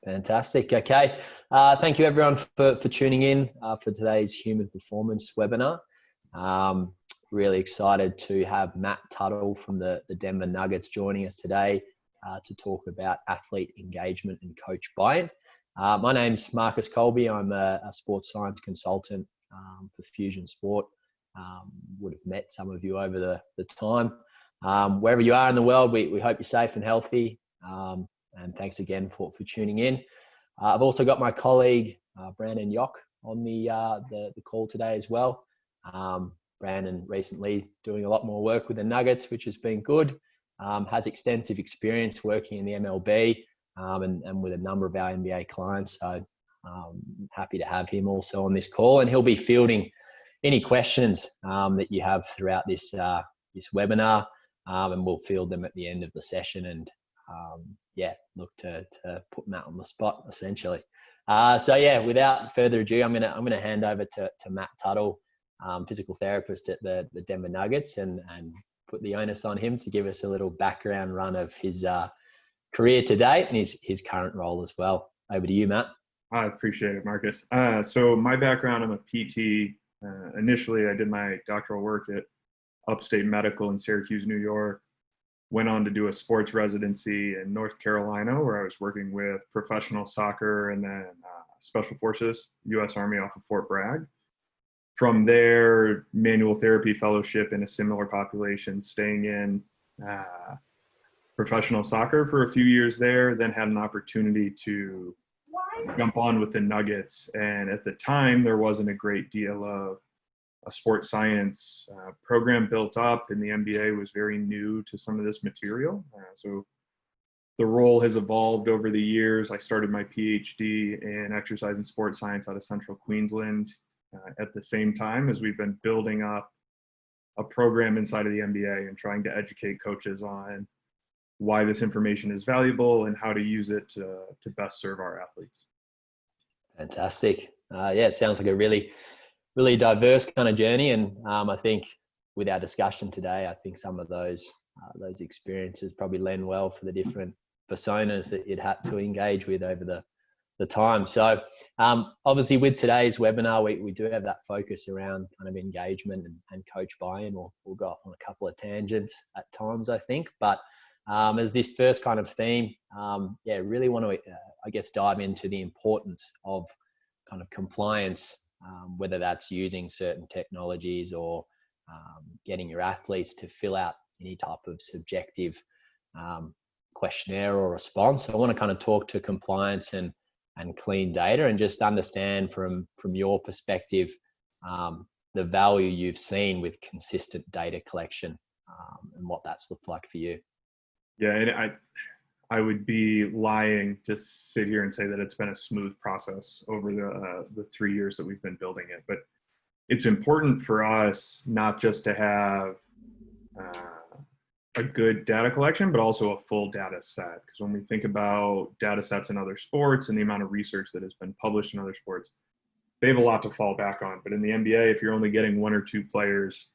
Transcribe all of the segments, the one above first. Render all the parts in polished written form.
Fantastic. Okay. Thank you everyone for tuning in for today's Human Performance webinar. Really excited to have Matt Tuttle from the Denver Nuggets joining us today to talk about athlete engagement and coach buy-in. My name's Marcus Colby. I'm a sports science consultant for Fusion Sport. Would have met some of you over the time. Wherever you are in the world, we hope you're safe and healthy. And thanks again for tuning in. I've also got my colleague, Brandon Yach, on the call today as well. Brandon recently doing a lot more work with the Nuggets, which has been good. Has extensive experience working in the MLB and with a number of our NBA clients. So happy to have him also on this call. And he'll be fielding any questions that you have throughout this webinar. And we'll field them at the end of the session and look to put Matt on the spot essentially. Without further ado, I'm gonna hand over to Matt Tuttle, physical therapist at the Denver Nuggets, and put the onus on him to give us a little background run of his career to date and his current role as well. Over to you, Matt. I appreciate it, Marcus. So my background, I'm a PT. Initially, I did my doctoral work at Upstate Medical in Syracuse, New York. Went on to do a sports residency in North Carolina, where I was working with professional soccer and then Special Forces, U.S. Army off of Fort Bragg. From there, manual therapy fellowship in a similar population, staying in professional soccer for a few years there, then had an opportunity to jump on with the Nuggets. And at the time, there wasn't a great deal of a sports science program built up, and the NBA was very new to some of this material. So the role has evolved over the years. I started my PhD in exercise and sports science out of Central Queensland at the same time as we've been building up a program inside of the NBA and trying to educate coaches on why this information is valuable and how to use it to best serve our athletes. Fantastic. It sounds like a really diverse kind of journey, and I think with our discussion today, I think some of those experiences probably lend well for the different personas that you'd had to engage with over the time. So obviously with today's webinar, we do have that focus around kind of engagement and coach buy-in. We'll go off on a couple of tangents at times, I think, but as this first kind of theme, really want to, dive into the importance of kind of compliance, whether that's using certain technologies or getting your athletes to fill out any type of subjective questionnaire or response. So I want to kind of talk to compliance and clean data and just understand from your perspective the value you've seen with consistent data collection and what that's looked like for you. Yeah, and I would be lying to sit here and say that it's been a smooth process over the 3 years that we've been building it. But it's important for us not just to have a good data collection, but also a full data set. Because when we think about data sets in other sports and the amount of research that has been published in other sports, they have a lot to fall back on. But in the NBA, if you're only getting 1 or 2 players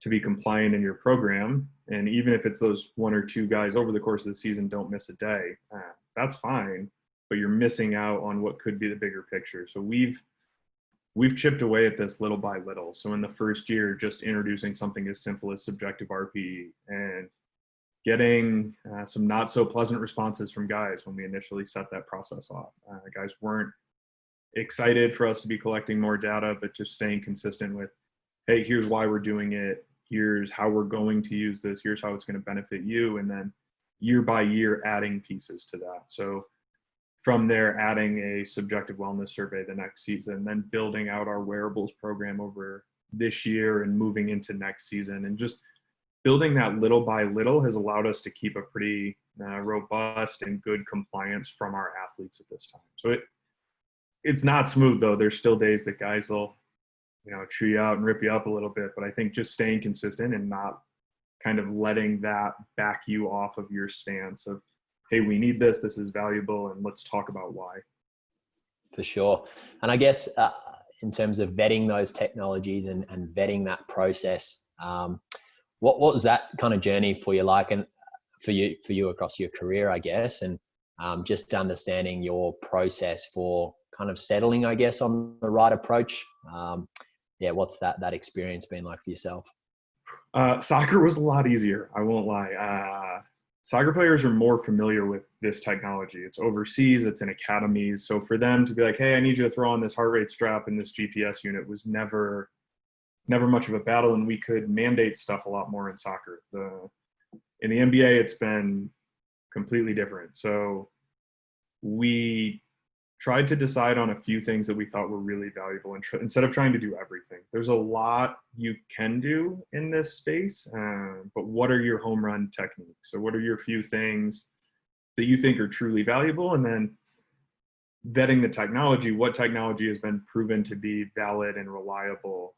to be compliant in your program, and even if it's those 1 or 2 guys over the course of the season don't miss a day, that's fine, but you're missing out on what could be the bigger picture. So we've chipped away at this little by little. So in the first year, just introducing something as simple as subjective RPE and getting some not so pleasant responses from guys when we initially set that process off. Guys weren't excited for us to be collecting more data, but just staying consistent with, hey, here's why we're doing it. Here's how we're going to use this. Here's how it's going to benefit you. And then year by year, adding pieces to that. So from there, adding a subjective wellness survey the next season, then building out our wearables program over this year and moving into next season. And just building that little by little has allowed us to keep a pretty robust and good compliance from our athletes at this time. So it's not smooth though. There's still days that guys will, chew you out and rip you up a little bit, but I think just staying consistent and not kind of letting that back you off of your stance of, hey, we need this, this is valuable, and let's talk about why. For sure. And I guess in terms of vetting those technologies and vetting that process, what was that kind of journey for you like? And for you across your career, I guess, and just understanding your process for kind of settling, I guess, on the right approach. What's that experience been like for yourself? Soccer was a lot easier. I won't lie. Soccer players are more familiar with this technology. It's overseas, it's in academies. So for them to be like, hey, I need you to throw on this heart rate strap and this GPS unit was never much of a battle. And we could mandate stuff a lot more in soccer. In the NBA, it's been completely different. So we tried to decide on a few things that we thought were really valuable instead of trying to do everything. There's a lot you can do in this space, but what are your home run techniques? So what are your few things that you think are truly valuable? And then vetting the technology, what technology has been proven to be valid and reliable.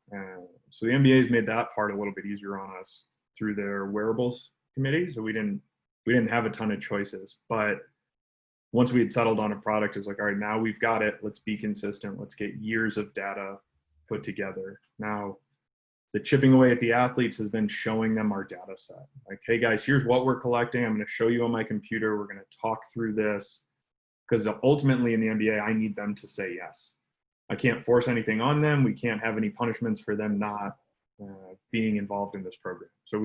So the NBA has made that part a little bit easier on us through their wearables committee. So we didn't have a ton of choices, but once we had settled on a product, it was like, all right, now we've got it. Let's be consistent. Let's get years of data put together. Now, the chipping away at the athletes has been showing them our data set. Like, hey guys, here's what we're collecting. I'm going to show you on my computer. We're going to talk through this. Because ultimately in the NBA, I need them to say yes. I can't force anything on them. We can't have any punishments for them not being involved in this program. So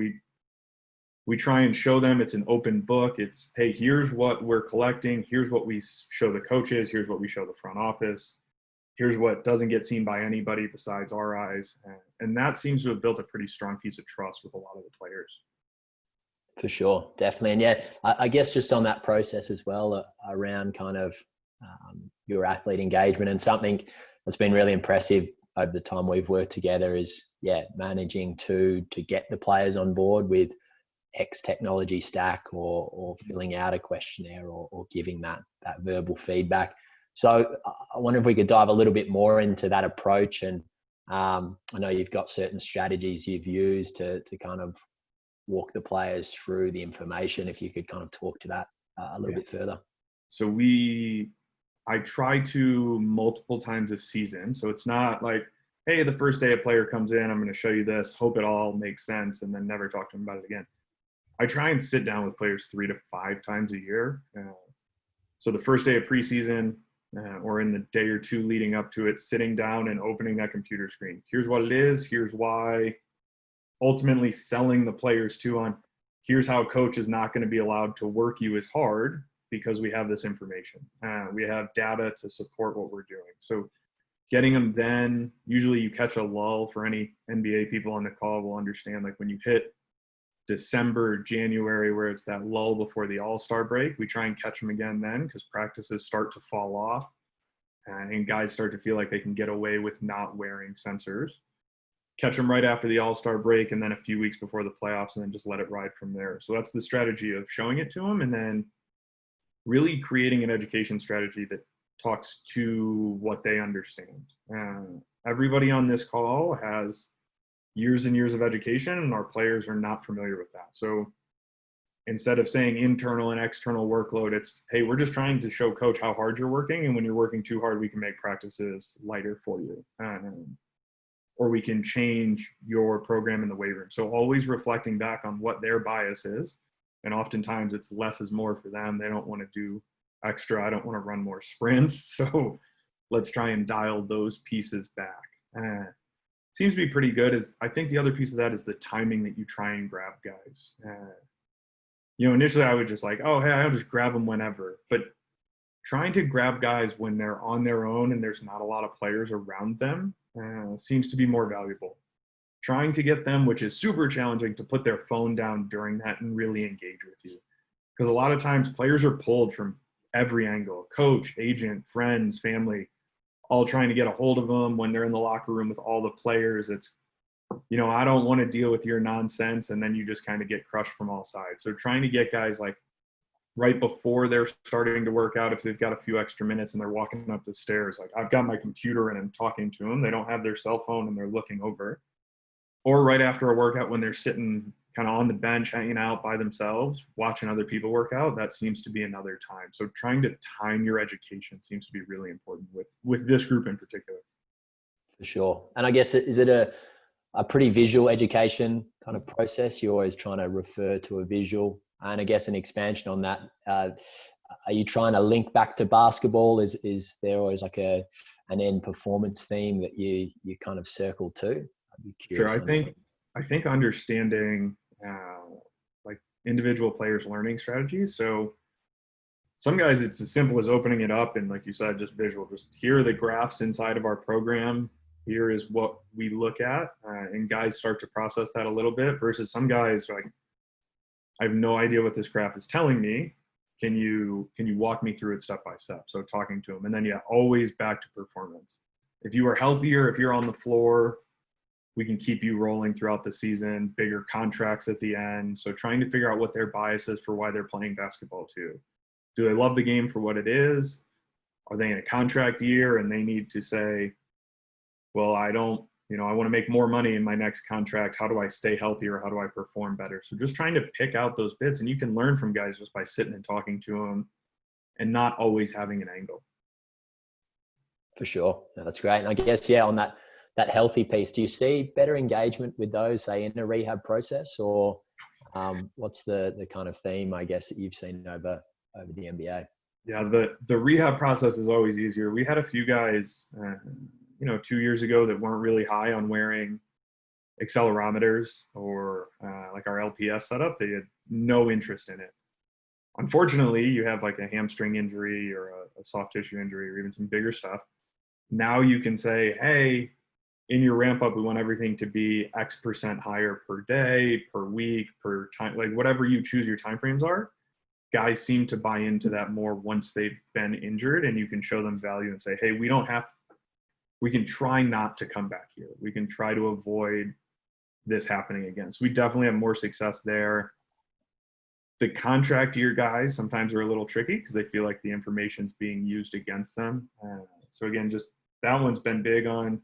we try and show them it's an open book. It's, hey, here's what we're collecting. Here's what we show the coaches. Here's what we show the front office. Here's what doesn't get seen by anybody besides our eyes. And that seems to have built a pretty strong piece of trust with a lot of the players. For sure, definitely. And yeah, I guess just on that process as well, around kind of your athlete engagement, and something that's been really impressive over the time we've worked together is, managing to get the players on board with X technology stack or filling out a questionnaire or giving that verbal feedback. So I wonder if we could dive a little bit more into that approach. And I know you've got certain strategies you've used to kind of walk the players through the information. If you could kind of talk to that a little bit further. So I try to multiple times a season. So it's not like, hey, the first day a player comes in, I'm going to show you this, hope it all makes sense, and then never talk to them about it again. I try and sit down with players 3 to 5 times a year. So the first day of preseason or in the day or two leading up to it, sitting down and opening that computer screen. Here's what it is. Here's why. Ultimately selling the players on, here's how a coach is not going to be allowed to work you as hard because we have this information. We have data to support what we're doing. So getting them then, usually you catch a lull. For any NBA people on the call will understand, like when you hit December, January, where it's that lull before the All-Star break, we try and catch them again then because practices start to fall off and guys start to feel like they can get away with not wearing sensors. Catch them right after the All-Star break and then a few weeks before the playoffs, and then just let it ride from there. So that's the strategy of showing it to them, and then really creating an education strategy that talks to what they understand. Everybody on this call has years and years of education, and our players are not familiar with that. So instead of saying internal and external workload, it's, hey, we're just trying to show coach how hard you're working, and when you're working too hard, we can make practices lighter for you. Or we can change your program in the weight room. So always reflecting back on what their bias is. And oftentimes it's less is more for them. They don't want to do extra. I don't want to run more sprints. So let's try and dial those pieces back. Seems to be pretty good. I think the other piece of that is the timing that you try and grab guys. Initially I would just like, oh, hey, I'll just grab them whenever. But trying to grab guys when they're on their own and there's not a lot of players around them seems to be more valuable. Trying to get them, which is super challenging, to put their phone down during that and really engage with you. Because a lot of times players are pulled from every angle, coach, agent, friends, family, all trying to get a hold of them when they're in the locker room with all the players. It's, I don't want to deal with your nonsense. And then you just kind of get crushed from all sides. So trying to get guys like right before they're starting to work out, if they've got a few extra minutes and they're walking up the stairs, like I've got my computer and I'm talking to them. They don't have their cell phone and they're looking over. Or right after a workout when they're sitting kind of on the bench, hanging out by themselves, watching other people work out, that seems to be another time. So trying to time your education seems to be really important with this group in particular. For sure. And I guess, is it a pretty visual education kind of process? You're always trying to refer to a visual And I guess an expansion on that, are you trying to link back to basketball? Is there always like an end performance theme that you kind of circle to? I'd be Sure. curious. I think understanding like individual players' learning strategies. So some guys, it's as simple as opening it up and, like you said, just visual. Just here are the graphs inside of our program. Here is what we look at, and guys start to process that a little bit. Versus some guys are like, I have no idea what this graph is telling me. Can you walk me through it step by step? So talking to them, and then always back to performance. If you are healthier, if you're on the floor, we can keep you rolling throughout the season. Bigger contracts at the end. So trying to figure out what their bias is for why they're playing basketball too. Do they love the game for what it is? Are they in a contract year and they need to say, well, I don't, I want to make more money in my next contract. How do I stay healthier? How do I perform better? So just trying to pick out those bits, and you can learn from guys just by sitting and talking to them and not always having an angle. For sure. No, that's great. And I guess, on that healthy piece, do you see better engagement with those, say, in a rehab process, or what's the kind of theme, I guess, that you've seen over the NBA? Yeah, the rehab process is always easier. We had a few guys, 2 years ago that weren't really high on wearing accelerometers or like our LPS setup. They had no interest in it. Unfortunately, you have like a hamstring injury or a soft tissue injury or even some bigger stuff. Now you can say, hey, in your ramp up, we want everything to be X% higher per day, per week, per time, like whatever you choose your timeframes are. Guys seem to buy into that more once they've been injured, and you can show them value and say, hey, we can try not to come back here. We can try to avoid this happening again. So we definitely have more success there. The contract year guys sometimes are a little tricky because they feel like the information's being used against them. So again, just that one's been big on,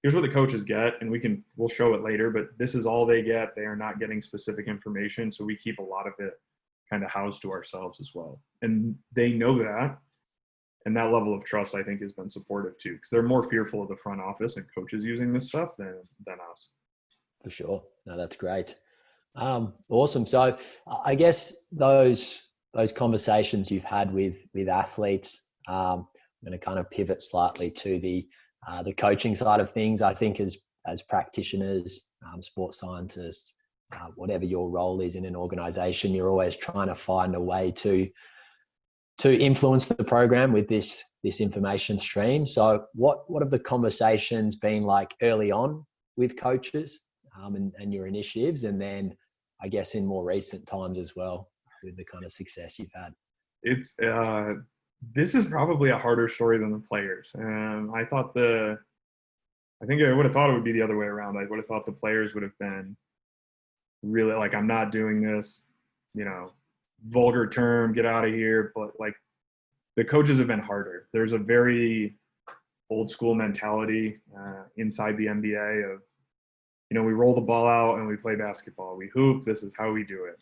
here's what the coaches get, and we'll show it later, but this is all they get. They are not getting specific information. So we keep a lot of it kind of housed to ourselves as well. And they know that. And that level of trust, I think, has been supportive too, because they're more fearful of the front office and coaches using this stuff than us. For sure. No, that's great. Awesome. So I guess those conversations you've had with athletes, I'm going to kind of pivot slightly to the coaching side of things. I think as practitioners, sports scientists, whatever your role is in an organization, you're always trying to find a way to influence the program with this information stream. So what have the conversations been like early on with coaches and your initiatives, and then I guess in more recent times as well with the kind of success you've had? It's this is probably a harder story than the players. I think I would have thought it would be the other way around. I would have thought the players would have been really like, I'm not doing this, vulgar term, get out of here. But like, the coaches have been harder. There's a very old school mentality inside the NBA of, we roll the ball out and we play basketball. We hoop. This is how we do it.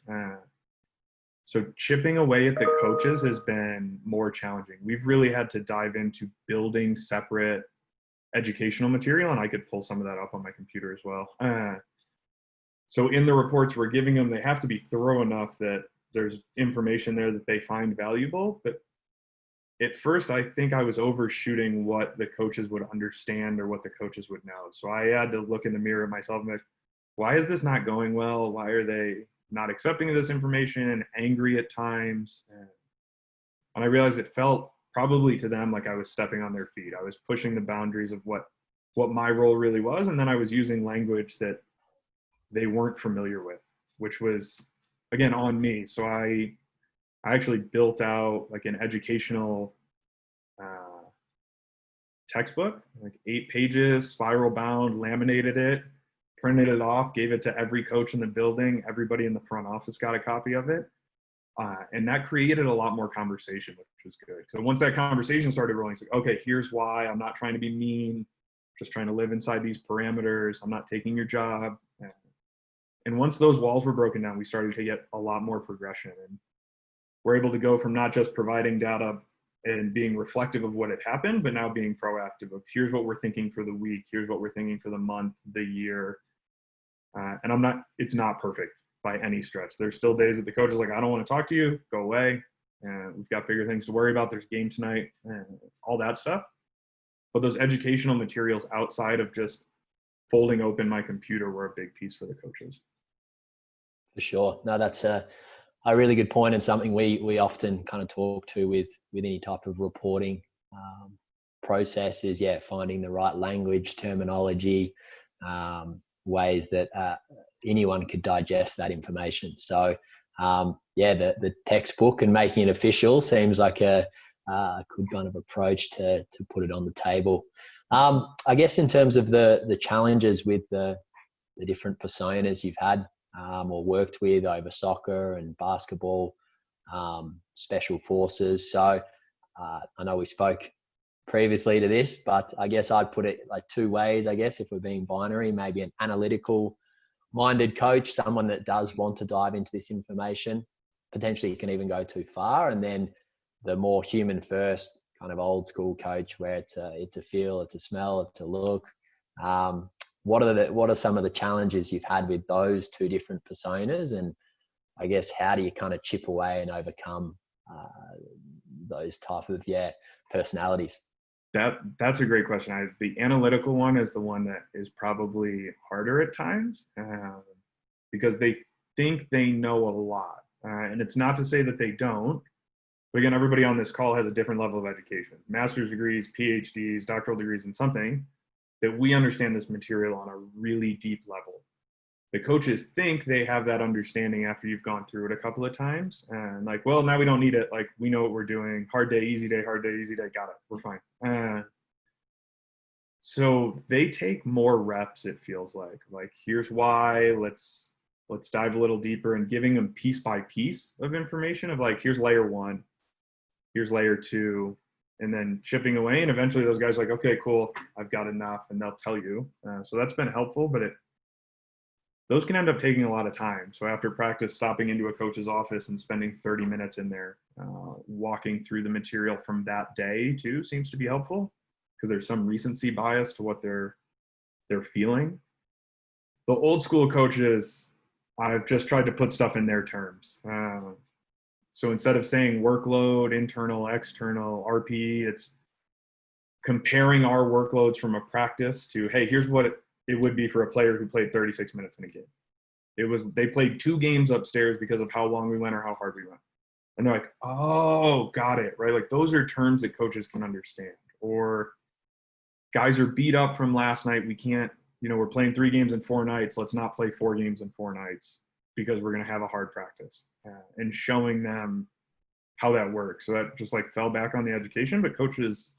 So chipping away at the coaches has been more challenging. We've really had to dive into building separate educational material, and I could pull some of that up on my computer as well. So in the reports we're giving them, they have to be thorough enough that there's information there that they find valuable. But at first, I think I was overshooting what the coaches would understand or what the coaches would know. So I had to look in the mirror at myself and be like, why is this not going well? Why are they not accepting this information, angry at times? And I realized it felt probably to them like I was stepping on their feet. I was pushing the boundaries of what my role really was. And then I was using language that they weren't familiar with, which was, again, on me. So I actually built out like an educational textbook, like 8 pages, spiral bound, laminated it, printed it off, gave it to every coach in the building. Everybody in the front office got a copy of it. And that created a lot more conversation, which was good. So once that conversation started rolling, it's like, okay, here's why. I'm not trying to be mean, just trying to live inside these parameters. I'm not taking your job. And once those walls were broken down, we started to get a lot more progression. And we're able to go from not just providing data and being reflective of what had happened, but now being proactive of here's what we're thinking for the week. Here's what we're thinking for the month, the year. And it's not perfect. by any stretch. There's still days that the coach is like, I don't want to talk to you, go away. And we've got bigger things to worry about. There's a game tonight and all that stuff. But those educational materials outside of just folding open my computer were a big piece for the coaches. For sure. No, that's a really good point, and something we often kind of talk to with any type of reporting process is, finding the right language, terminology, ways that anyone could digest that information. So, the textbook and making it official seems like a good kind of approach to put it on the table. I guess in terms of the challenges with the different personas you've had or worked with over soccer and basketball, special forces. So I know we spoke previously to this, but I guess I'd put it like two ways, I guess, if we're being binary. Maybe an analytical minded coach, someone that does want to dive into this information, potentially can even go too far. And then the more human first kind of old school coach, where it's a feel, it's a smell, it's a look. What are some of the challenges you've had with those two different personas? And I guess, how do you kind of chip away and overcome those type of personalities? That's a great question. The analytical one is the one that is probably harder at times because they think they know a lot. And it's not to say that they don't. But again, everybody on this call has a different level of education. Master's degrees, PhDs, doctoral degrees in something, that we understand this material on a really deep level. The coaches think they have that understanding after you've gone through it a couple of times. And like, well, now we don't need it. Like, we know what we're doing. Hard day, easy day, hard day, easy day. Got it. We're fine. So they take more reps, it feels like. Like, here's why. Let's dive a little deeper, and giving them piece by piece of information of like, here's layer one, here's layer two, and then chipping away. And eventually those guys are like, okay, cool, I've got enough. And they'll tell you. So that's been helpful, but those can end up taking a lot of time. So after practice, stopping into a coach's office and spending 30 minutes in there, walking through the material from that day too, seems to be helpful, because there's some recency bias to what they're feeling. The old school coaches, I've just tried to put stuff in their terms. So instead of saying workload, internal, external, RPE, it's comparing our workloads from a practice to, hey, here's what it would be for a player who played 36 minutes in a game. They played 2 games upstairs because of how long we went or how hard we went. And they're like, oh, got it, right? Like, those are terms that coaches can understand. Or guys are beat up from last night. We can't, we're playing 3 games in 4 nights. Let's not play 4 games in 4 nights because we're going to have a hard practice, and showing them how that works. So that just like fell back on the education, but coaches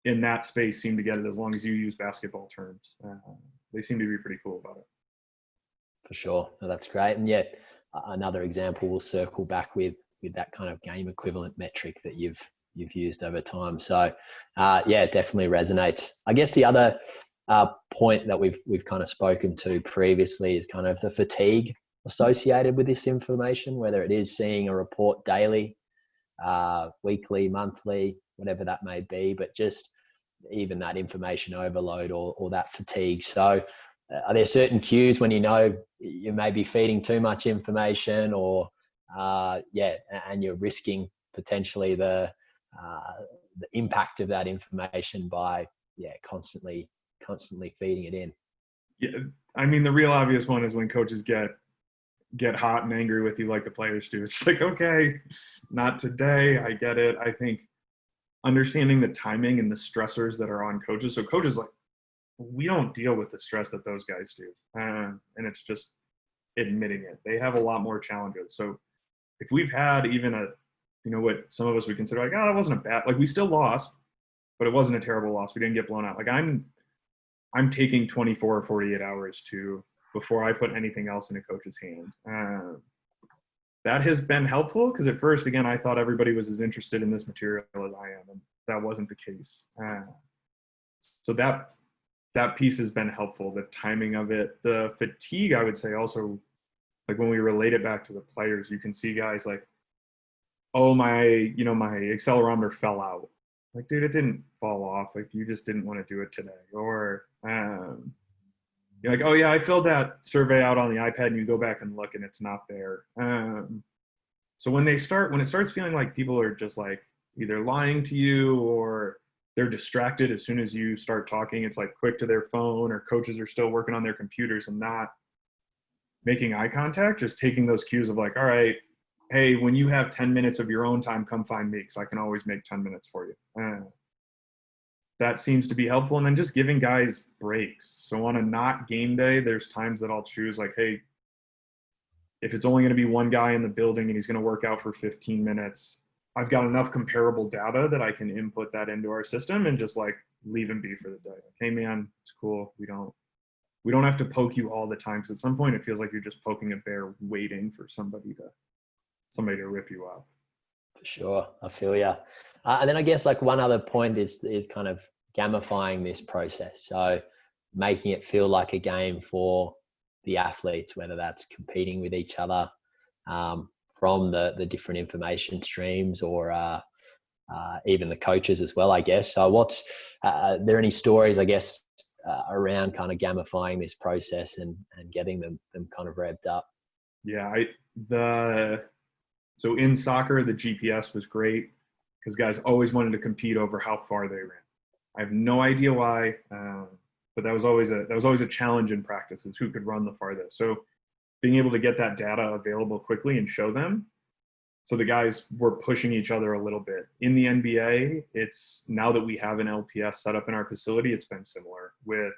in that space seem to get it as long as you use basketball terms. They seem to be pretty cool about it. For sure. No, that's great. And yet another example, we'll circle back with that kind of game equivalent metric that you've used over time. So it definitely resonates. I guess the other point that we've kind of spoken to previously is kind of the fatigue associated with this information, whether it is seeing a report daily, weekly, monthly, whatever that may be, but just even that information overload or that fatigue. So are there certain cues when you may be feeding too much information, or and you're risking potentially the impact of that information by constantly feeding it in? Yeah, I mean, the real obvious one is when coaches get hot and angry with you like the players do. It's like, okay, not today. I get it. I think understanding the timing and the stressors that are on coaches. So coaches, like, we don't deal with the stress that those guys do. And it's just admitting it. They have a lot more challenges. So if we've had even what some of us would consider like, that wasn't a bad, like, we still lost, but it wasn't a terrible loss. We didn't get blown out. Like, I'm taking 24 or 48 hours before I put anything else in a coach's hand. That has been helpful, because at first, again, I thought everybody was as interested in this material as I am, and that wasn't the case. So that piece has been helpful, the timing of it. The fatigue, I would say also, like, when we relate it back to the players, you can see guys like, oh, my accelerometer fell out. Like, dude, it didn't fall off. Like, you just didn't want to do it today. Or you're like, oh yeah, I filled that survey out on the iPad, and you go back and look and it's not there. So when it starts feeling like people are just like either lying to you or they're distracted as soon as you start talking, it's like quick to their phone, or coaches are still working on their computers and not making eye contact, just taking those cues of like, all right, hey, when you have 10 minutes of your own time, come find me because I can always make 10 minutes for you. That seems to be helpful. And then just giving guys breaks. So on a not game day, there's times that I'll choose like, hey, if it's only going to be one guy in the building and he's going to work out for 15 minutes, I've got enough comparable data that I can input that into our system and just like leave him be for the day. Like, hey man, it's cool. We don't have to poke you all the time. Because at some point it feels like you're just poking a bear waiting for somebody to rip you up. For sure. I feel you. And then I guess like one other point is kind of gamifying this process. So making it feel like a game for the athletes, whether that's competing with each other from the different information streams, or even the coaches as well, I guess. So are there any stories, I guess, around kind of gamifying this process and getting them kind of revved up? Yeah, so in soccer, the GPS was great because guys always wanted to compete over how far they ran. I have no idea why, but that was always a challenge in practice, is who could run the farthest. So being able to get that data available quickly and show them, so the guys were pushing each other a little bit. In the NBA, it's now that we have an LPS set up in our facility, it's been similar with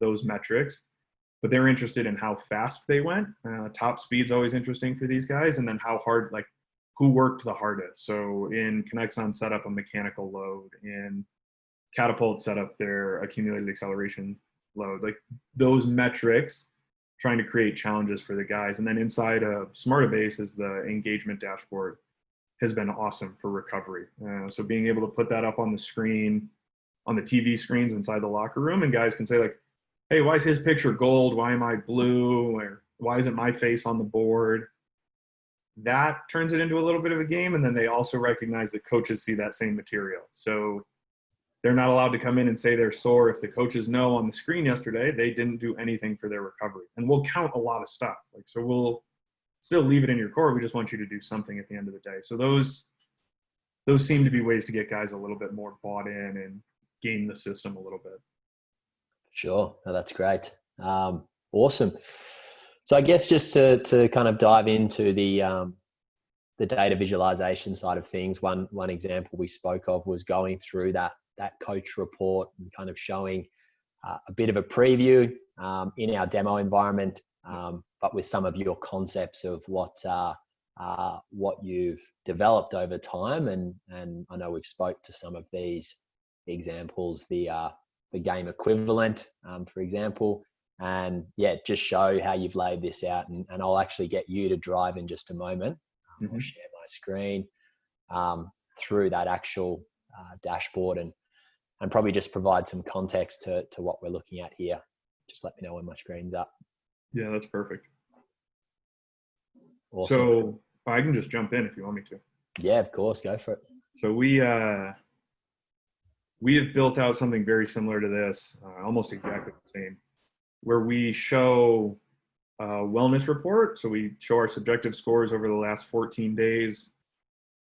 those metrics. But they're interested in how fast they went. Top speed's always interesting for these guys, and then how hard, like who worked the hardest. So in Connexon set up a mechanical load, in Catapult set up their accumulated acceleration load, like those metrics, trying to create challenges for the guys. And then inside of Smartabase is the engagement dashboard, has been awesome for recovery. So being able to put that up on the screen, on the TV screens inside the locker room, and guys can say like, hey, why is his picture gold? Why am I blue? Or why isn't my face on the board? That turns it into a little bit of a game. And then they also recognize that coaches see that same material. So they're not allowed to come in and say they're sore if the coaches know on the screen yesterday they didn't do anything for their recovery. And we'll count a lot of stuff. Like, so we'll still leave it in your core. We just want you to do something at the end of the day. So those seem to be ways to get guys a little bit more bought in and game the system a little bit. Sure. No, that's great. Awesome. So I guess just to kind of dive into the data visualization side of things, one example we spoke of was going through that coach report and kind of showing a bit of a preview in our demo environment, but with some of your concepts of what you've developed over time. And I know we've spoke to some of these examples, the game equivalent, for example, and yeah, just show how you've laid this out. And I'll actually get you to drive in just a moment. I'll share my screen through that actual dashboard and probably just provide some context to what we're looking at here. Just let me know when my screen's up. Yeah, that's perfect. Awesome. So I can just jump in if you want me to. Yeah, of course, go for it. So we have built out something very similar to this, almost exactly the same, where we show a wellness report. So we show our subjective scores over the last 14 days,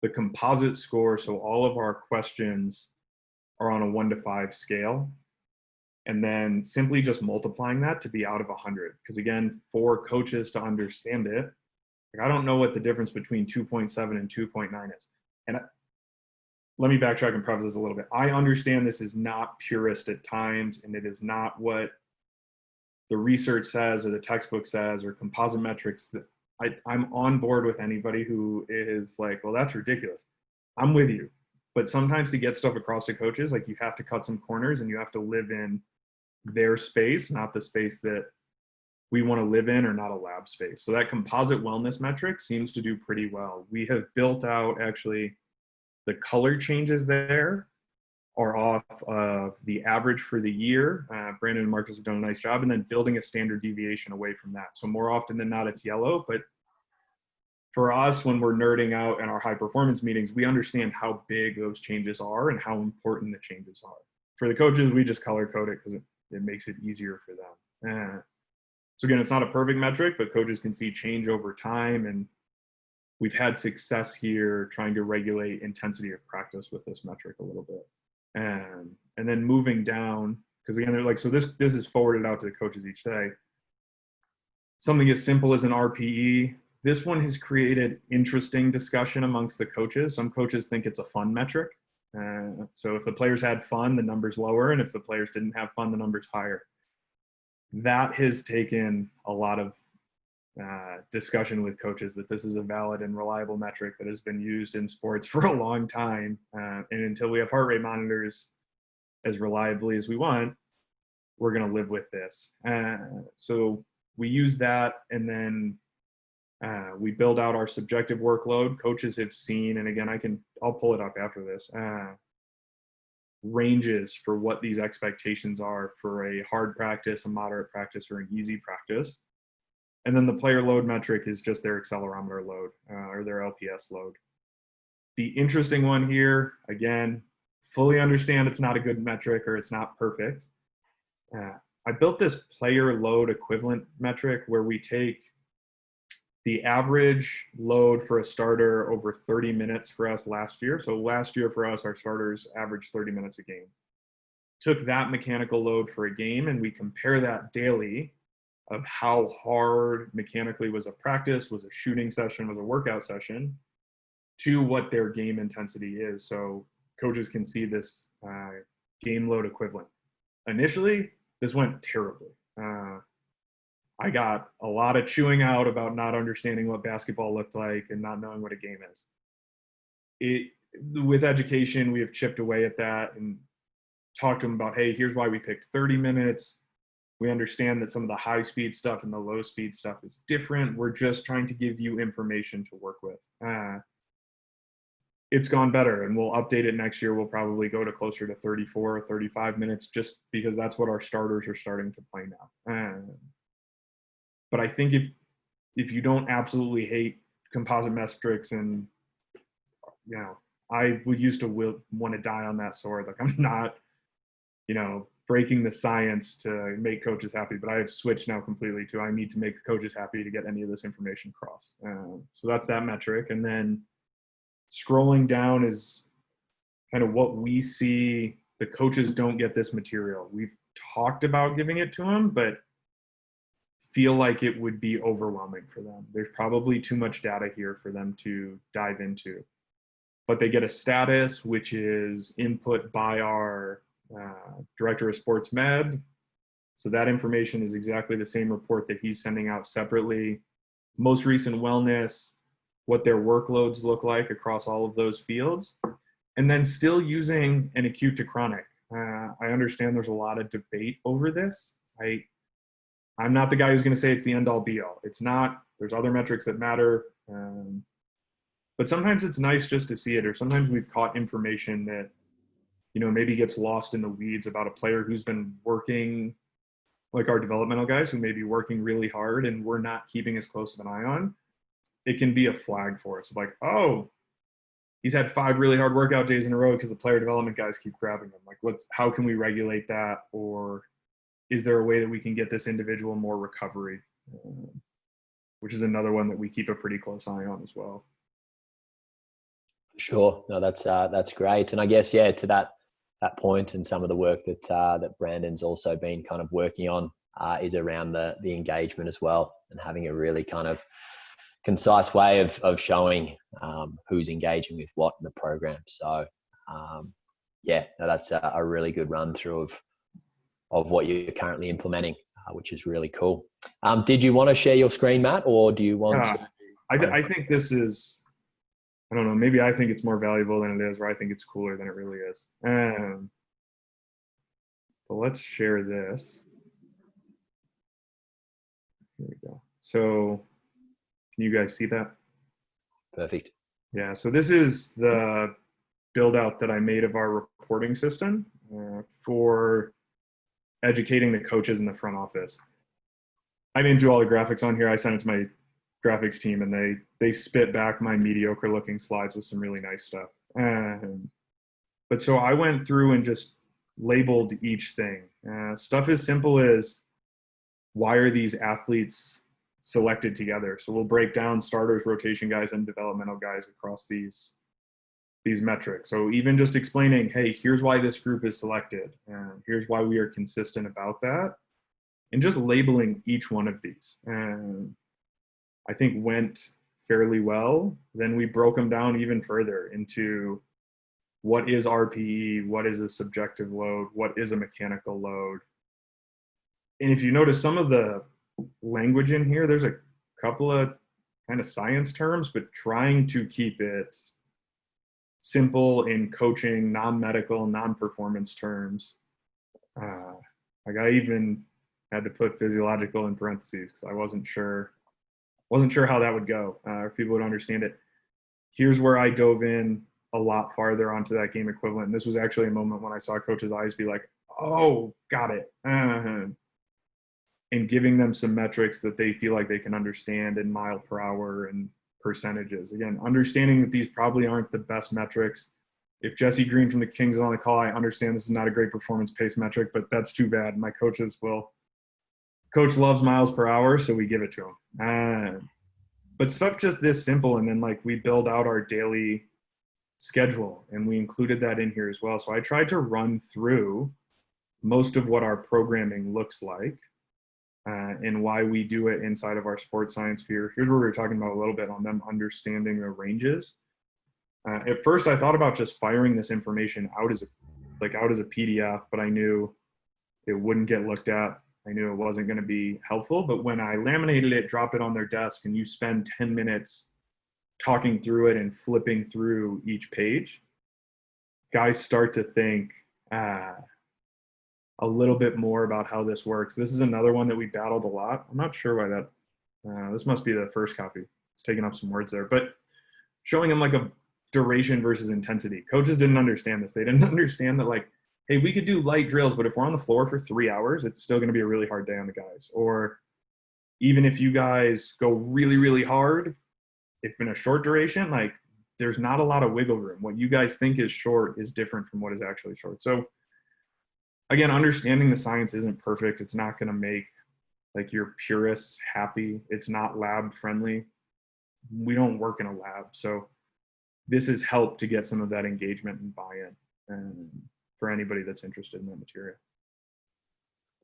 the composite score. So all of our questions are on a 1 to 5 scale, and then simply just multiplying that to be out of 100. Because again, for coaches to understand it, like I don't know what the difference between 2.7 and 2.9 is. And let me backtrack and preface this a little bit. I understand this is not purist at times, and it is not what the research says or the textbook says or composite metrics. That I'm on board with anybody who is like, well, that's ridiculous. I'm with you. But sometimes to get stuff across to coaches, like you have to cut some corners and you have to live in their space, not the space that we want to live in or not a lab space. So that composite wellness metric seems to do pretty well. We have built out actually the color changes there are off of the average for the year. Brandon and Marcus have done a nice job, and then building a standard deviation away from that. So more often than not, it's yellow, but for us, when we're nerding out in our high performance meetings, we understand how big those changes are and how important the changes are. For the coaches, we just color code it because it makes it easier for them. So again, it's not a perfect metric, but coaches can see change over time. And we've had success here trying to regulate intensity of practice with this metric a little bit. And then moving down, because again, they're like, so this is forwarded out to the coaches each day. Something as simple as an RPE. This one has created interesting discussion amongst the coaches. Some coaches think it's a fun metric. So if the players had fun, the number's lower. And if the players didn't have fun, the number's higher. That has taken a lot of discussion with coaches that this is a valid and reliable metric that has been used in sports for a long time. And until we have heart rate monitors as reliably as we want, we're going to live with this. So we use that, and then we build out our subjective workload. Coaches have seen, and again, I'll pull it up after this, ranges for what these expectations are for a hard practice, a moderate practice, or an easy practice. And then the player load metric is just their accelerometer load or their LPS load. The interesting one here, again, fully understand it's not a good metric or it's not perfect. I built this player load equivalent metric where we take the average load for a starter over 30 minutes for us last year. So last year for us, our starters averaged 30 minutes a game. Took that mechanical load for a game and we compare that daily of how hard mechanically was a practice, was a shooting session, was a workout session, to what their game intensity is. So coaches can see this game load equivalent. Initially, this went terribly. I got a lot of chewing out about not understanding what basketball looked like and not knowing what a game is. With education, we have chipped away at that and talked to them about, hey, here's why we picked 30 minutes. We understand that some of the high speed stuff and the low speed stuff is different. We're just trying to give you information to work with. It's gone better, and we'll update it next year. We'll probably go to closer to 34 or 35 minutes just because that's what our starters are starting to play now. But I think if you don't absolutely hate composite metrics, and I would used to want to die on that sword. Like, I'm not, breaking the science to make coaches happy, but I have switched now completely to I need to make the coaches happy to get any of this information across. So that's that metric. And then scrolling down is kind of what we see. The coaches don't get this material. We've talked about giving it to them, but feel like it would be overwhelming for them. There's probably too much data here for them to dive into. But they get a status, which is input by our director of sports med. So that information is exactly the same report that he's sending out separately. Most recent wellness, what their workloads look like across all of those fields, and then still using an acute to chronic. I understand there's a lot of debate over this. I'm not the guy who's going to say it's the end all be all. It's not. There's other metrics that matter. But sometimes it's nice just to see it, or sometimes we've caught information that, maybe gets lost in the weeds about a player who's been working, like our developmental guys who may be working really hard and we're not keeping as close of an eye on. It can be a flag for us. Like, oh, he's had 5 really hard workout days in a row because the player development guys keep grabbing him. Like, how can we regulate that? Or is there a way that we can get this individual more recovery? Which is another one that we keep a pretty close eye on as well. Sure. No, that's great. And I guess, to that point, and some of the work that Brandon's also been kind of working on is around the engagement as well, and having a really kind of concise way of showing who's engaging with what in the program. So that's a really good run through of what you're currently implementing, which is really cool. Did you want to share your screen, Matt, or do you want to? I think this is, I don't know, maybe I think it's more valuable than it is, or I think it's cooler than it really is. But let's share this. Here we go. So can you guys see that? Perfect. Yeah, so this is the build out that I made of our reporting system for educating the coaches in the front office. I didn't do all the graphics on here. I sent it to my graphics team, and they spit back my mediocre looking slides with some really nice stuff. But so I went through and just labeled each thing. Stuff as simple as why are these athletes selected together? So we'll break down starters, rotation guys, and developmental guys across these metrics. So even just explaining, hey, here's why this group is selected, and here's why we are consistent about that, and just labeling each one of these. And I think went fairly well. Then we broke them down even further into what is RPE, what is a subjective load, what is a mechanical load. And if you notice some of the language in here, there's a couple of kind of science terms, but trying to keep it simple in coaching, non-medical, non-performance terms. Like I even had to put physiological in parentheses because I wasn't sure how that would go, if people would understand it. Here's where I dove in a lot farther onto that game equivalent. And this was actually a moment when I saw coaches' eyes be like, oh, got it. And giving them some metrics that they feel like they can understand in mile per hour and percentages. Again, understanding that these probably aren't the best metrics. If Jesse Green from the Kings is on the call, I understand this is not a great performance pace metric, but that's too bad. My coach loves miles per hour, so we give it to him. But stuff just this simple, and then like we build out our daily schedule, and we included that in here as well. So I tried to run through most of what our programming looks like, and why we do it inside of our sports science sphere. Here's where we were talking about a little bit on them understanding the ranges. At first, I thought about just firing this information out as a PDF, but I knew it wouldn't get looked at. I knew it wasn't going to be helpful. But when I laminated it, drop it on their desk, and you spend 10 minutes talking through it and flipping through each page, guys start to think a little bit more about how this works. This is another one that we battled a lot. I'm not sure why that, this must be the first copy. It's taking up some words there, but showing them like a duration versus intensity. Coaches didn't understand this. They didn't understand that like, hey, we could do light drills, but if we're on the floor for 3 hours, it's still going to be a really hard day on the guys. Or even if you guys go really, really hard, if in a short duration, like there's not a lot of wiggle room. What you guys think is short is different from what is actually short. So again, understanding the science isn't perfect. It's not going to make like your purists happy. It's not lab friendly. We don't work in a lab. So this has helped to get some of that engagement and buy-in for anybody that's interested in that material.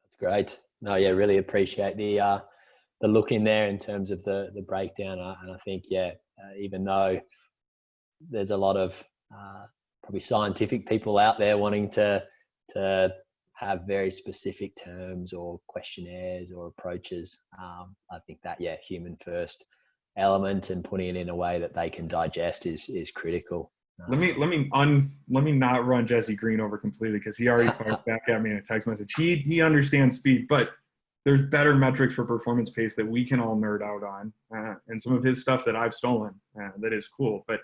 That's great. No, yeah, really appreciate the look in there in terms of the breakdown. And I think, even though there's a lot of probably scientific people out there wanting to have very specific terms or questionnaires or approaches, I think that, human first element and putting it in a way that they can digest is critical. Let me not run Jesse Green over completely because he already fired back at me in a text message. He understands speed, but there's better metrics for performance pace that we can all nerd out on, and some of his stuff that I've stolen that is cool. But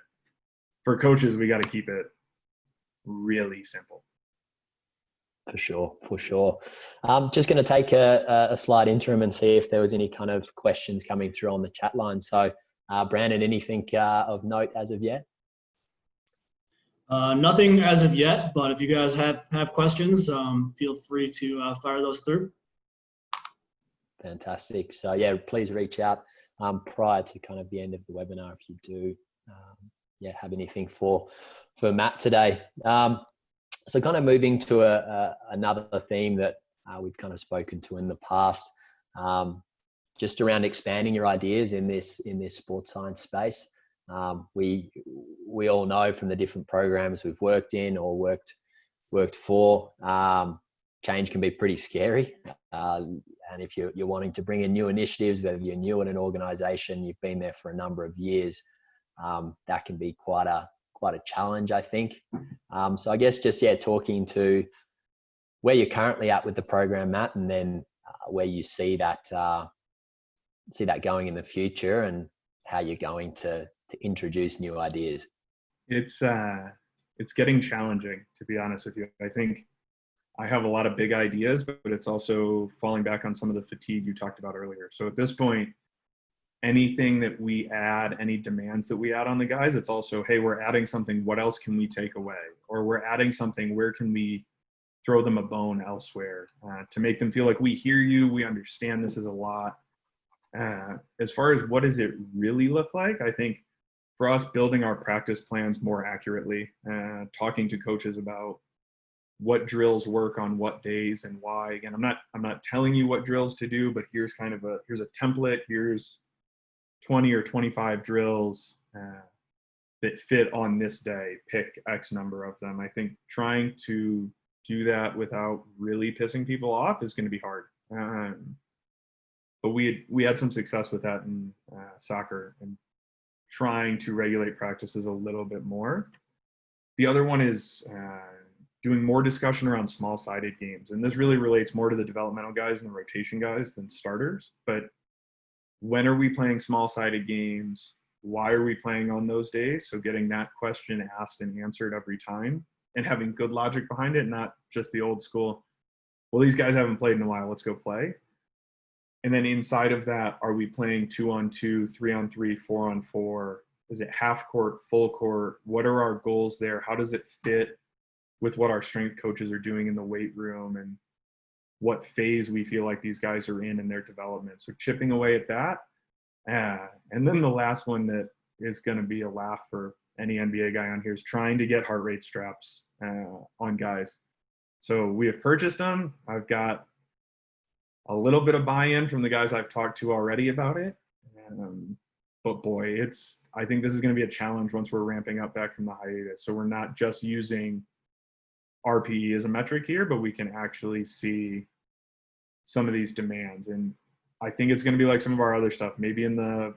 for coaches, we got to keep it really simple. For sure. Just going to take a slight interim and see if there was any kind of questions coming through on the chat line. So, Brandon, anything of note as of yet? Nothing as of yet, but if you guys have questions, feel free to fire those through. Fantastic. So please reach out prior to kind of the end of the webinar if you do have anything for Matt today. So kind of moving to another theme that we've kind of spoken to in the past, just around expanding your ideas in this sports science space. We all know from the different programs we've worked in or worked for, change can be pretty scary. And if you're wanting to bring in new initiatives, whether you're new in an organization, you've been there for a number of years, that can be quite a challenge, I think. So I guess just, talking to where you're currently at with the program, Matt, and then where you see that going in the future and how you're going to introduce new ideas. It's getting challenging, to be honest with you. I think I have a lot of big ideas, but it's also falling back on some of the fatigue you talked about earlier. So at this point, anything that we add, any demands that we add on the guys, it's also, hey, we're adding something, what else can we take away? Or we're adding something, where can we throw them a bone elsewhere, to make them feel like we hear you, we understand this is a lot. As far as what does it really look like, I think for us, building our practice plans more accurately, talking to coaches about what drills work on what days and why. Again, I'm not telling you what drills to do, but here's a template. Here's 20 or 25 drills that fit on this day. Pick X number of them. I think trying to do that without really pissing people off is going to be hard. But we had some success with that in soccer and trying to regulate practices a little bit more. The other one is doing more discussion around small-sided games. And this really relates more to the developmental guys and the rotation guys than starters. But when are we playing small-sided games? Why are we playing on those days? So getting that question asked and answered every time and having good logic behind it, not just the old school, well, these guys haven't played in a while, let's go play. And then inside of that, are we playing 2-on-2, 3-on-3, 4-on-4? Is it half court, full court? What are our goals there? How does it fit with what our strength coaches are doing in the weight room and what phase we feel like these guys are in their development? So chipping away at that. And then the last one that is going to be a laugh for any NBA guy on here is trying to get heart rate straps on guys. So we have purchased them. I've got a little bit of buy-in from the guys I've talked to already about it. But boy, I think this is going to be a challenge once we're ramping up back from the hiatus. So we're not just using RPE as a metric here, but we can actually see some of these demands. And I think it's going to be like some of our other stuff. Maybe in the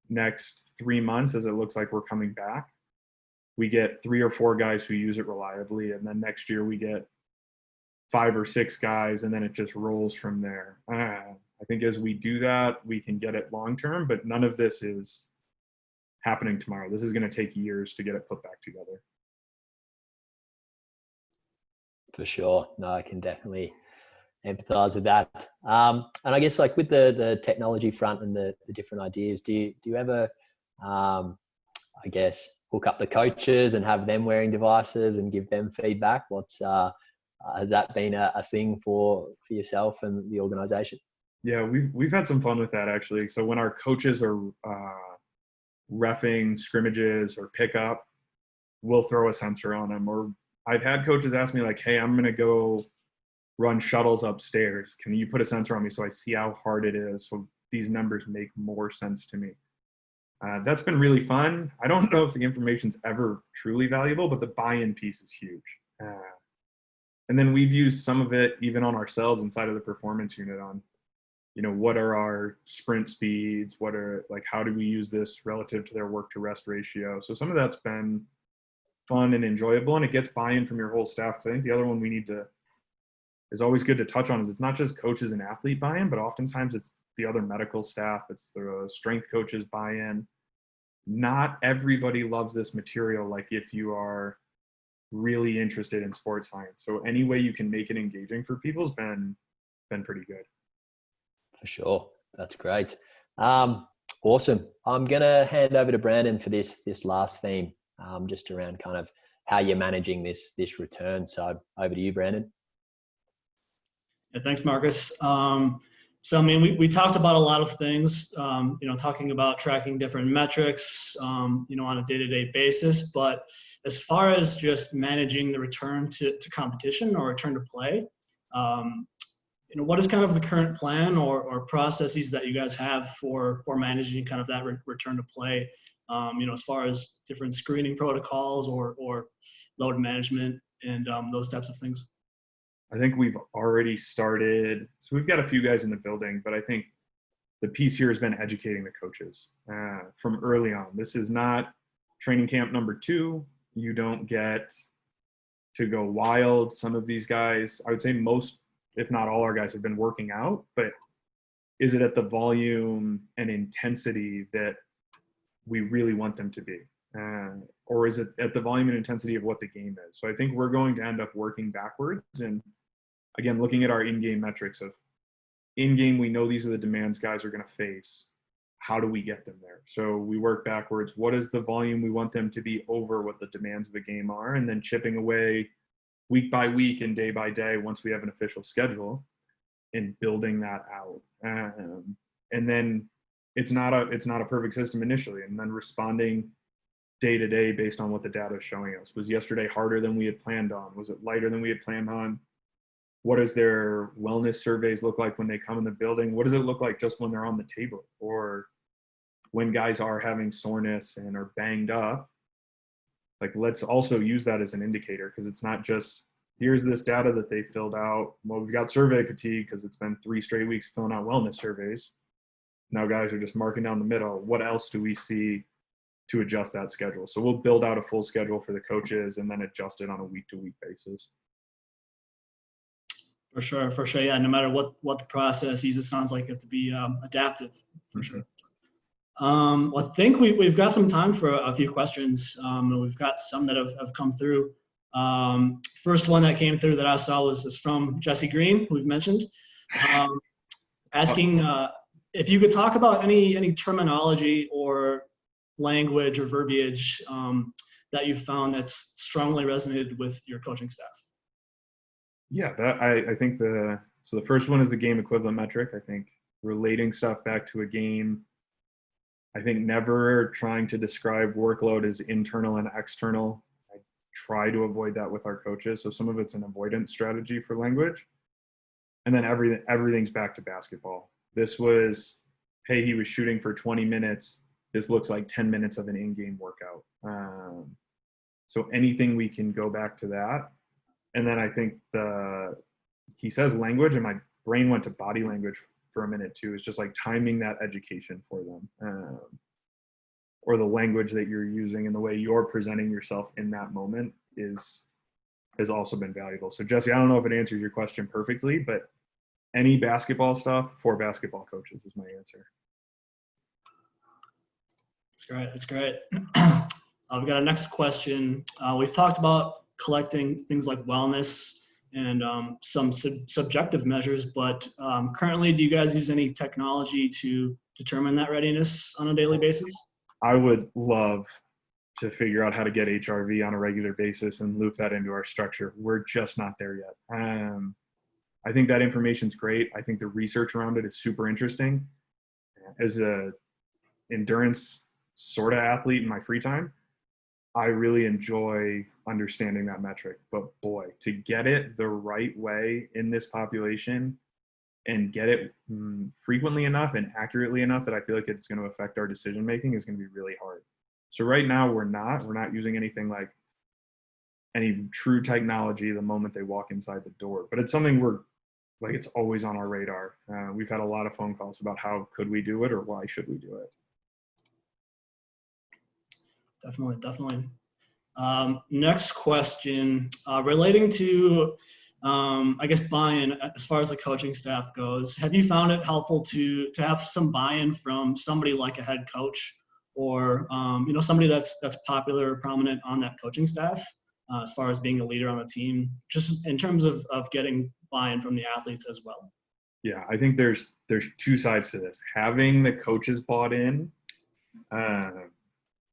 next 3 months, as it looks like we're coming back, we get 3 or 4 guys who use it reliably. And then next year we get 5 or 6 guys, and then it just rolls from there. I think as we do that, we can get it long-term, but none of this is happening tomorrow. This is going to take years to get it put back together. For sure. No, I can definitely empathize with that. And I guess like with the technology front and the different ideas, do you ever, I guess, hook up the coaches and have them wearing devices and give them feedback? Has that been a thing for yourself and the organization? Yeah, we've had some fun with that actually. So when our coaches are reffing scrimmages or pickup, we'll throw a sensor on them. Or I've had coaches ask me like, hey, I'm going to go run shuttles upstairs. Can you put a sensor on me so I see how hard it is? So these numbers make more sense to me. That's been really fun. I don't know if the information's ever truly valuable, but the buy-in piece is huge. And then we've used some of it even on ourselves inside of the performance unit on, what are our sprint speeds? How do we use this relative to their work to rest ratio? So some of that's been fun and enjoyable, and it gets buy-in from your whole staff. Because I think the other one is always good to touch on is it's not just coaches and athlete buy-in, but oftentimes it's the other medical staff, it's the strength coaches buy-in. Not everybody loves this material like if you are really interested in sports science. So any way you can make it engaging for people has been pretty good. For sure. That's great. Awesome. I'm going to hand over to Brandon for this last theme, just around kind of how you're managing this return. So over to you, Brandon. Yeah, thanks, Marcus. So, I mean, we talked about a lot of things, talking about tracking different metrics, on a day-to-day basis. But as far as just managing the return to competition or return to play, what is kind of the current plan or processes that you guys have for managing kind of that return to play, as far as different screening protocols or load management and those types of things? I think we've already started. So we've got a few guys in the building, but I think the piece here has been educating the coaches from early on. This is not training camp number 2. You don't get to go wild. Some of these guys, I would say most, if not all our guys have been working out, but is it at the volume and intensity that we really want them to be? Or is it at the volume and intensity of what the game is? So I think we're going to end up working backwards and, again, looking at our in-game metrics of in-game, we know these are the demands guys are going to face. How do we get them there? So we work backwards. What is the volume we want them to be over what the demands of a game are? And then chipping away week by week and day by day once we have an official schedule, and building that out. And then it's not a perfect system initially, and then responding day to day based on what the data is showing us. Was yesterday harder than we had planned on? Was it lighter than we had planned on? What does their wellness surveys look like when they come in the building? What does it look like just when they're on the table, or when guys are having soreness and are banged up? Like, let's also use that as an indicator, because it's not just, here's this data that they filled out. Well, we've got survey fatigue because it's been 3 straight weeks filling out wellness surveys. Now guys are just marking down the middle. What else do we see to adjust that schedule? So we'll build out a full schedule for the coaches and then adjust it on a week-to-week basis. For sure. Yeah, no matter what the process is, it sounds like you have to be adaptive, for sure. Well, I think we've got some time for a few questions. We've got some that have come through. First one that came through that I saw is from Jesse Green, who we've mentioned, asking if you could talk about any terminology or language or verbiage that you found that's strongly resonated with your coaching staff. Yeah, I think the first one is the game equivalent metric. I think relating stuff back to a game. I think never trying to describe workload as internal and external. I try to avoid that with our coaches. So some of it's an avoidance strategy for language. And then everything's back to basketball. This was, hey, he was shooting for 20 minutes. This looks like 10 minutes of an in-game workout. So anything we can go back to that. And then I think he says language, and my brain went to body language for a minute too. It's just like timing that education for them, or the language that you're using and the way you're presenting yourself in that moment has also been valuable. So Jesse, I don't know if it answers your question perfectly, but any basketball stuff for basketball coaches is my answer. That's great. We've got a next question. We've talked about collecting things like wellness and some subjective measures, but currently, do you guys use any technology to determine that readiness on a daily basis? I would love to figure out how to get HRV on a regular basis and loop that into our structure. We're just not there yet. I think that information's great. I think the research around it is super interesting. As a endurance sort of athlete in my free time, I really enjoy understanding that metric. But boy, to get it the right way in this population and get it frequently enough and accurately enough that I feel like it's going to affect our decision making is going to be really hard. So right now we're not using anything like any true technology the moment they walk inside the door, but it's something it's always on our radar. We've had a lot of phone calls about how could we do it or why should we do it. Definitely. Next question, relating to, I guess, buy-in as far as the coaching staff goes. Have you found it helpful to have some buy-in from somebody like a head coach or, somebody that's popular or prominent on that coaching staff as far as being a leader on the team, just in terms of getting buy-in from the athletes as well? Yeah, I think there's two sides to this. Having the coaches bought in,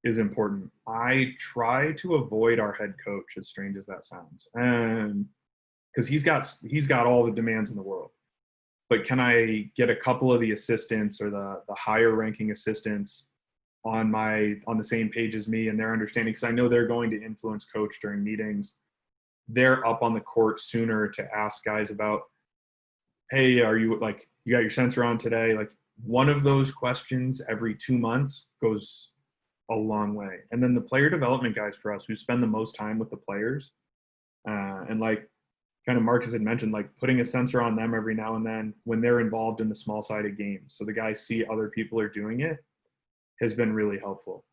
is important. I try to avoid our head coach, as strange as that sounds, because he's got all the demands in the world. But can I get a couple of the assistants or the higher ranking assistants on the same page as me and their understanding? Because I know they're going to influence coach during meetings. They're up on the court sooner to ask guys about, hey, are you you got your sensor on today? Like, one of those questions every 2 months goes a long way. And then the player development guys for us who spend the most time with the players, and kind of Marcus had mentioned, putting a sensor on them every now and then when they're involved in the small sided games, so the guys see other people are doing it, has been really helpful.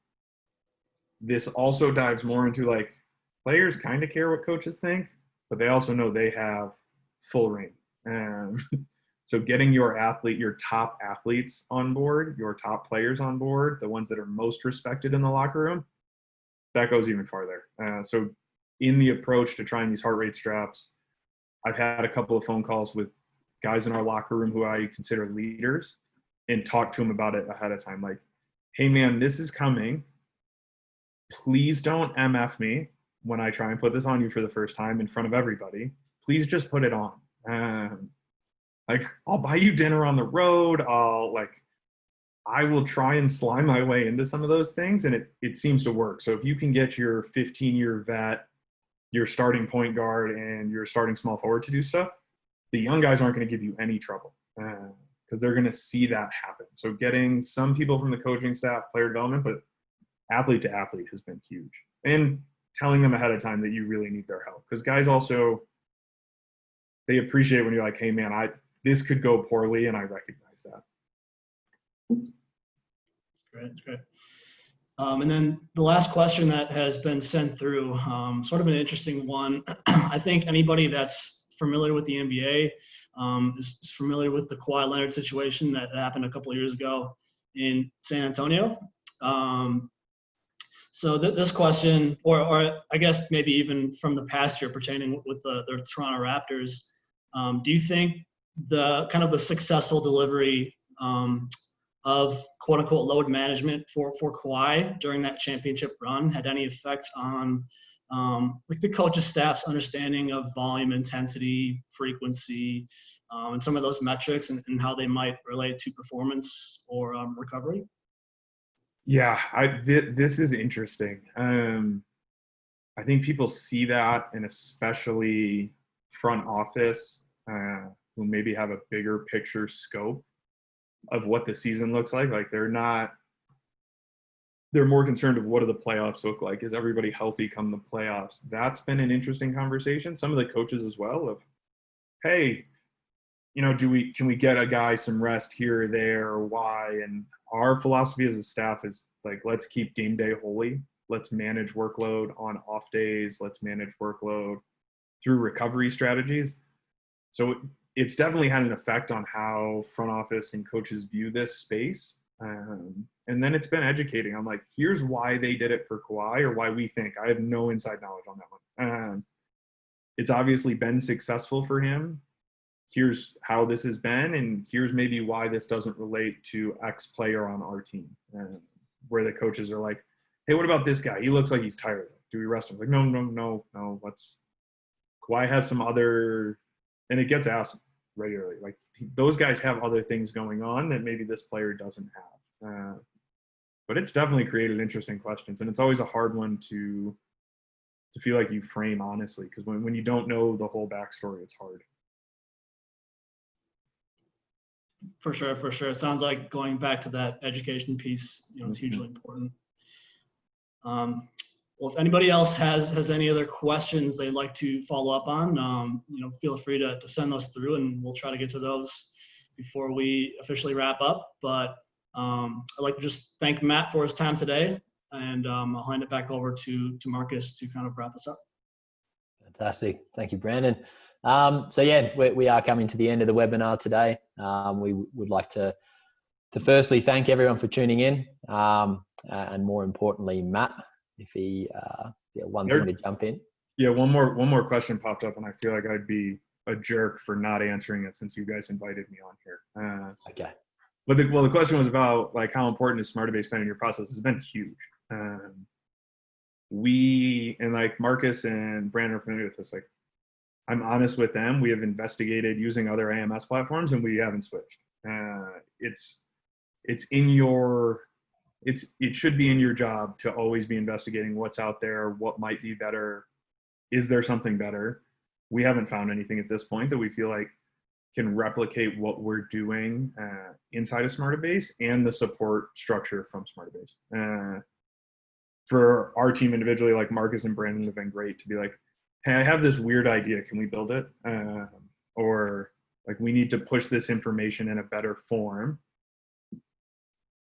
This also dives more into players kind of care what coaches think, but they also know they have full reign. So getting your top athletes on board, your top players on board, the ones that are most respected in the locker room, that goes even farther. So in the approach to trying these heart rate straps, I've had a couple of phone calls with guys in our locker room who I consider leaders and talk to them about it ahead of time. Hey man, this is coming. Please don't MF me. when I try and put this on you for the first time in front of everybody, please just put it on. Like, I'll buy you dinner on the road. I will try and slime my way into some of those things, and it seems to work. So if you can get your 15-year vet, your starting point guard, and your starting small forward to do stuff, the young guys aren't going to give you any trouble because they're going to see that happen. So getting some people from the coaching staff, player development, but athlete to athlete has been huge. And telling them ahead of time that you really need their help, because guys also, they appreciate when you're like, hey man, this could go poorly, and I recognize that. Great, great. And then the last question that has been sent through, sort of an interesting one. I think anybody that's familiar with the NBA is familiar with the Kawhi Leonard situation that happened a couple of years ago in San Antonio. So this question, or I guess maybe even from the past year pertaining with the Toronto Raptors, do you think the kind of the successful delivery of quote unquote load management for Kawhi during that championship run had any effect on like the coach's staff's understanding of volume, intensity, frequency, and some of those metrics and how they might relate to performance or recovery? Yeah, this is interesting. I think people see that, and especially front office who maybe have a bigger picture scope of what the season looks like. Like they're more concerned of what do the playoffs look like? Is everybody healthy come the playoffs? That's been an interesting conversation. Some of the coaches as well of, hey, you know, can we get a guy some rest here or there, or why? And our philosophy as a staff is like, let's keep game day holy. Let's manage workload on off days. Let's manage workload through recovery strategies. So it's definitely had an effect on how front office and coaches view this space. And then it's been educating. I'm like, here's why they did it for Kawhi, or why we think. I have no inside knowledge on that one. It's obviously been successful for him. Here's how this has been, and here's maybe why this doesn't relate to X player on our team. Where the coaches are like, hey, what about this guy? He looks like he's tired. Do we rest him? Like, no. Kawhi has some other, and it gets asked regularly. Like those guys have other things going on that maybe this player doesn't have. But it's definitely created interesting questions, and it's always a hard one to feel like you frame honestly, because when you don't know the whole backstory, it's hard. For sure. It sounds like going back to that education piece, you know, is hugely important. Well, if anybody else has any other questions they'd like to follow up on, you know, feel free to send those through, and we'll try to get to those before we officially wrap up. But I'd like to just thank Matt for his time today, and I'll hand it back over to Marcus to kind of wrap us up. Fantastic. Thank you, Brandon. So yeah, we are coming to the end of the webinar today. We would like to firstly thank everyone for tuning in, and more importantly, Matt, if he one thing to jump in. Yeah, one more question popped up, and I feel like I'd be a jerk for not answering it since you guys invited me on here. Okay. But the question was about like how important is Smartabase been in your process? It's been huge. We, and like Marcus and Brandon are familiar with this, like I'm honest with them. We have investigated using other AMS platforms, and we haven't switched. It should be in your job to always be investigating what's out there, what might be better. Is there something better? We haven't found anything at this point that we feel like can replicate what we're doing inside of Smartabase and the support structure from Smartabase. For our team individually, like Marcus and Brandon have been great to be like, hey, I have this weird idea. Can we build it? Or like, we need to push this information in a better form.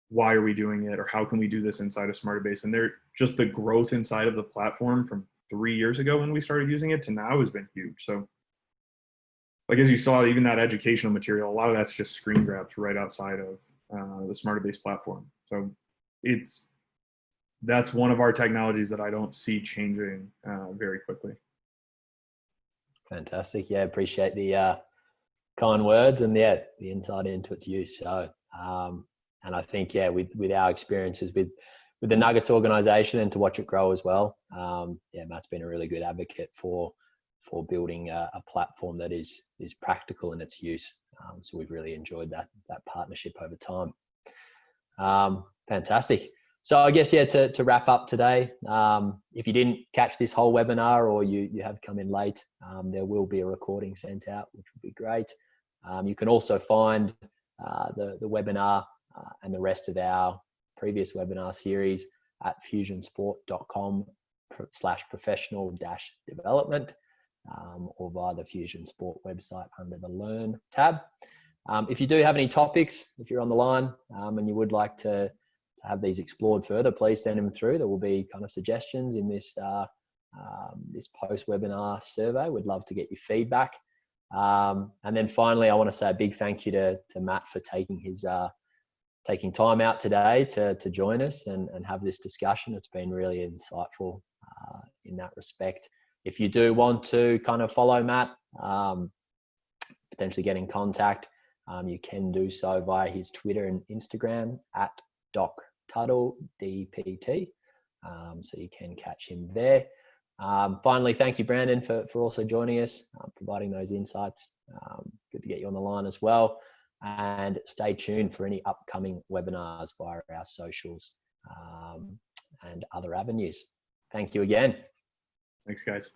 Why are we doing it? Or how can we do this inside of Smartabase? And they're just the growth inside of the platform from 3 years ago when we started using it to now has been huge. So like, as you saw, even that educational material, a lot of that's just screen grabs right outside of the Smartabase platform. So that's one of our technologies that I don't see changing very quickly. Fantastic. Yeah, appreciate the kind words and the insight into its use. So, and I think, yeah, with our experiences with the Nuggets organization and to watch it grow as well. Matt's been a really good advocate for building a platform that is practical in its use. So we've really enjoyed that partnership over time. Fantastic. So I guess, to wrap up today, if you didn't catch this whole webinar or you have come in late, there will be a recording sent out, which would be great. You can also find the webinar and the rest of our previous webinar series at fusionsport.com/professional-development or via the Fusion Sport website under the Learn tab. If you do have any topics, if you're on the line and you would like to have these explored further, please send them through. There will be kind of suggestions in this this post-webinar survey. We'd love to get your feedback. And then finally, I want to say a big thank you to Matt for taking time out today to join us and have this discussion. It's been really insightful in that respect. If you do want to kind of follow Matt, potentially get in contact, you can do so via his Twitter and Instagram at Tuttle, DPT. So you can catch him there. Finally, thank you, Brandon, for also joining us, providing those insights. Good to get you on the line as well. And stay tuned for any upcoming webinars via our socials and other avenues. Thank you again. Thanks, guys.